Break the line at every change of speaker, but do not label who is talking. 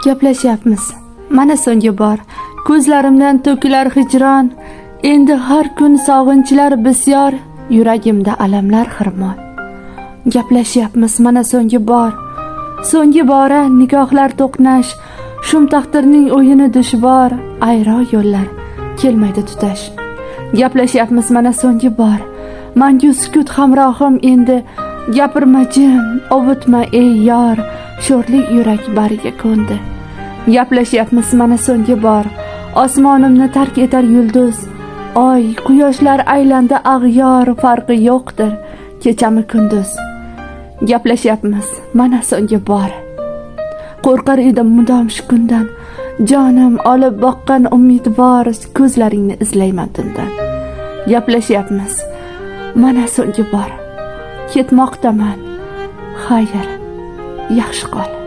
Gaplashyapmiz. Mana so'nggi bor. Ko'zlarimdan to'kilar hijron. Endi har kun sog'inchlar bisyor, yuragimda alamlar xirmon. Gaplashyapmiz mana so'nggi bor. So'nggi bora nigohlar to'qnash, shum taqdirning o'yini dushvor, ayro yo'llar kelmaydi tutash. Gaplashyapmiz mana so'nggi bor. Mangu sukut hamrohim endi, gapirma jim, ovutma ey yor, sho'rlik yurak bariga ko'ndi. Gaplashyapmiz mana so'nggi bor. Osmonimni tark etar yulduz, oy, quyoshlar aylandi ag'yor, farqi yo'qdir kechami kunduz. Gaplashyapmiz mana so'nggi bor. Qo'rqar edim mudom shu kundan, jonim olib boqqan umidvor ko'zlaringni izlayman tundan. Gaplashyapmiz mana so'nggi bor. Ketmoqdaman. Xayr, yaxshi qol.